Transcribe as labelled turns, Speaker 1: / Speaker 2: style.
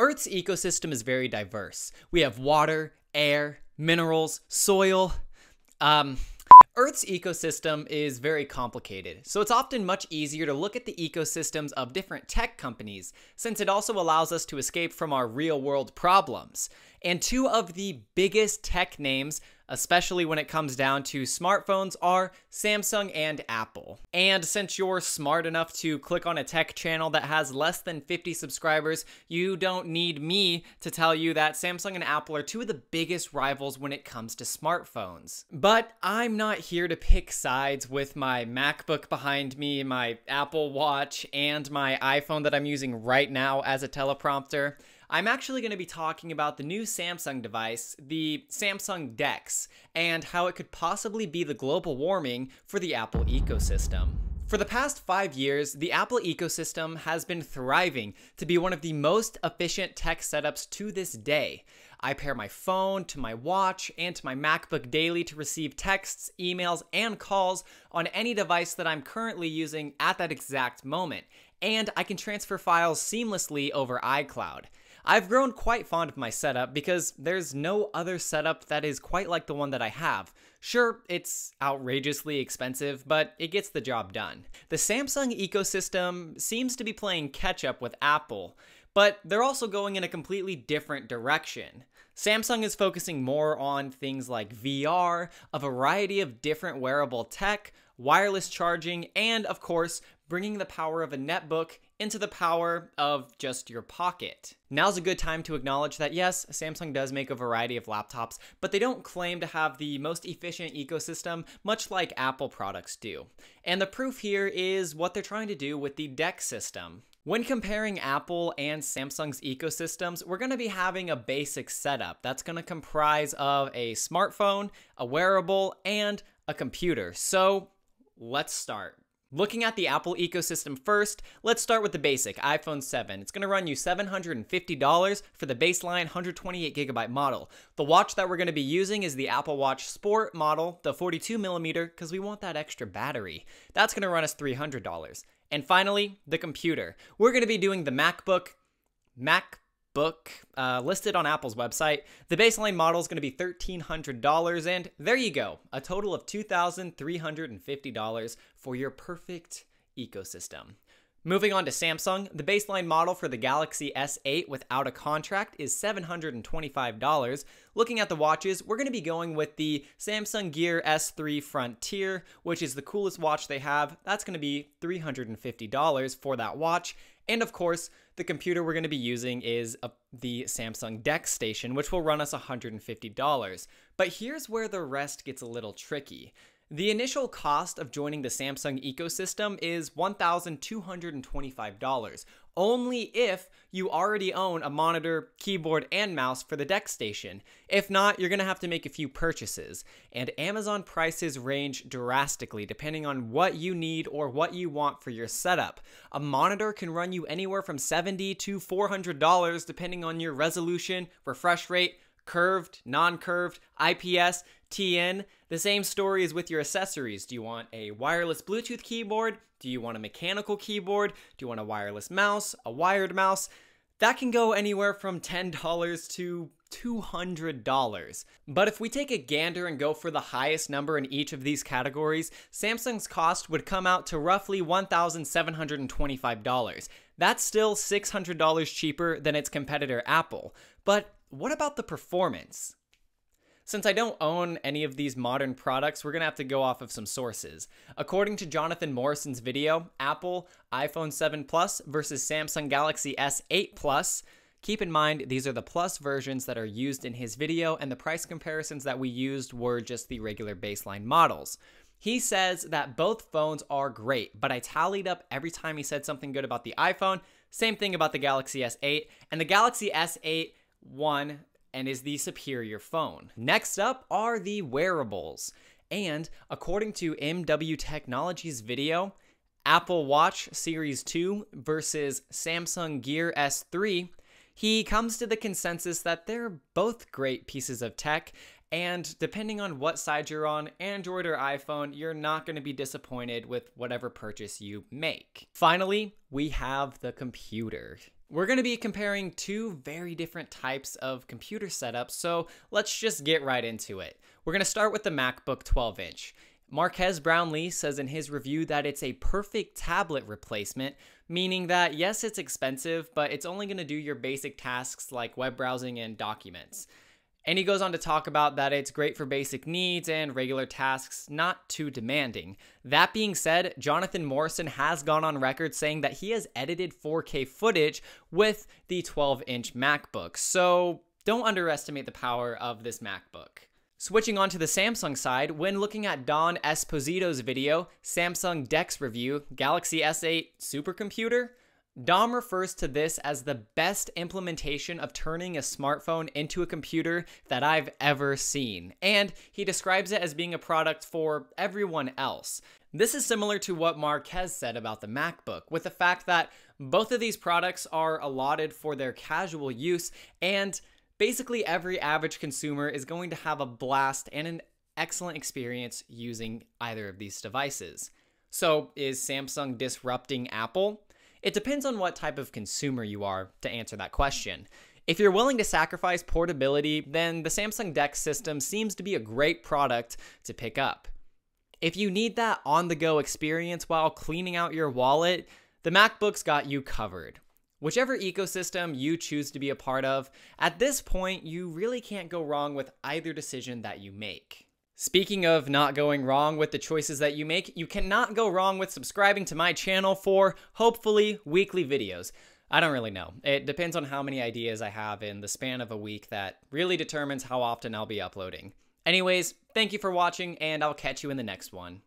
Speaker 1: Earth's ecosystem is very diverse. We have water, air, minerals, soil. Earth's ecosystem is very complicated, so it's often much easier to look at the ecosystems of different tech companies, since it also allows us to escape from our real-world problems. And two of the biggest tech names, especially when it comes down to smartphones, are Samsung and Apple. And since you're smart enough to click on a tech channel that has less than 50 subscribers, you don't need me to tell you that Samsung and Apple are two of the biggest rivals when it comes to smartphones. But I'm not here to pick sides with my MacBook behind me, my Apple Watch, and my iPhone that I'm using right now as a teleprompter. I'm actually going to be talking about the new Samsung device, the Samsung DeX, and how it could possibly be the global warming for the Apple ecosystem. For the past 5 years, the Apple ecosystem has been thriving to be one of the most efficient tech setups to this day. I pair my phone to my watch and to my MacBook daily to receive texts, emails, and calls on any device that I'm currently using at that exact moment, and I can transfer files seamlessly over iCloud. I've grown quite fond of my setup because there's no other setup that is quite like the one that I have. Sure, it's outrageously expensive, but it gets the job done. The Samsung ecosystem seems to be playing catch up with Apple, but they're also going in a completely different direction. Samsung is focusing more on things like VR, a variety of different wearable tech, wireless charging, and of course, bringing the power of a netbook into the power of just your pocket. Now's a good time to acknowledge that yes, Samsung does make a variety of laptops, but they don't claim to have the most efficient ecosystem, much like Apple products do. And the proof here is what they're trying to do with the DeX system. When comparing Apple and Samsung's ecosystems, we're going to be having a basic setup that's going to comprise of a smartphone, a wearable, and a computer. So let's start. Looking at the Apple ecosystem first, let's start with the basic iPhone 7. It's going to run you $750 for the baseline 128GB model. The watch that we're going to be using is the Apple Watch Sport model, the 42mm, because we want that extra battery. That's going to run us $300. And finally, the computer. We're going to be doing the MacBook listed on Apple's website. The baseline model is going to be $1,300, and there you go, a total of $2,350 for your perfect ecosystem. Moving on to Samsung, the baseline model for the Galaxy S8 without a contract is $725. Looking at the watches, we're going to be going with the Samsung Gear S3 Frontier, which is the coolest watch they have. That's going to be $350 for that watch. And of course, the computer we're going to be using is the Samsung DeX Station, which will run us $150. But here's where the rest gets a little tricky. The initial cost of joining the Samsung ecosystem is $1,225, only if you already own a monitor, keyboard, and mouse for the DeX Station. If not, you're going to have to make a few purchases, and Amazon prices range drastically depending on what you need or what you want for your setup. A monitor can run you anywhere from $70 to $400 depending on your resolution, refresh rate, curved, non-curved, IPS, TN. The same story is with your accessories. Do you want a wireless Bluetooth keyboard? Do you want a mechanical keyboard? Do you want a wireless mouse? A wired mouse? That can go anywhere from $10 to $200. But if we take a gander and go for the highest number in each of these categories, Samsung's cost would come out to roughly $1,725. That's still $600 cheaper than its competitor Apple. But what about the performance? Since I don't own any of these modern products, we're going to have to go off of some sources. According to Jonathan Morrison's video, Apple iPhone 7 Plus versus Samsung Galaxy S8 Plus. Keep in mind, these are the Plus versions that are used in his video, and the price comparisons that we used were just the regular baseline models. He says that both phones are great, but I tallied up every time he said something good about the iPhone. Same thing about the Galaxy S8, and the Galaxy S8 won and is the superior phone. Next up are the wearables. And according to MW Technologies' video, Apple Watch Series 2 versus Samsung Gear S3, he comes to the consensus that they're both great pieces of tech, and depending on what side you're on, Android or iPhone, you're not going to be disappointed with whatever purchase you make. Finally, we have the computer. We're going to be comparing two very different types of computer setups, so let's just get right into it. We're going to start with the MacBook 12-inch. Marques Brownlee says in his review that it's a perfect tablet replacement, meaning that yes, it's expensive, but it's only going to do your basic tasks like web browsing and documents. And he goes on to talk about that it's great for basic needs and regular tasks, not too demanding. That being said, Jonathan Morrison has gone on record saying that he has edited 4K footage with the 12-inch MacBook, so don't underestimate the power of this MacBook. Switching on to the Samsung side, when looking at Don Esposito's video, Samsung DeX Review, Galaxy S8 Supercomputer, Dom refers to this as the best implementation of turning a smartphone into a computer that I've ever seen, and he describes it as being a product for everyone else. This is similar to what Marques said about the MacBook, with the fact that both of these products are allotted for their casual use, and basically every average consumer is going to have a blast and an excellent experience using either of these devices. So, is Samsung disrupting Apple? It depends on what type of consumer you are to answer that question. If you're willing to sacrifice portability, then the Samsung DeX system seems to be a great product to pick up. If you need that on-the-go experience while cleaning out your wallet, the MacBook's got you covered. Whichever ecosystem you choose to be a part of, at this point, you really can't go wrong with either decision that you make. Speaking of not going wrong with the choices that you make, you cannot go wrong with subscribing to my channel for, hopefully, weekly videos. I don't really know. It depends on how many ideas I have in the span of a week that really determines how often I'll be uploading. Anyways, thank you for watching, and I'll catch you in the next one.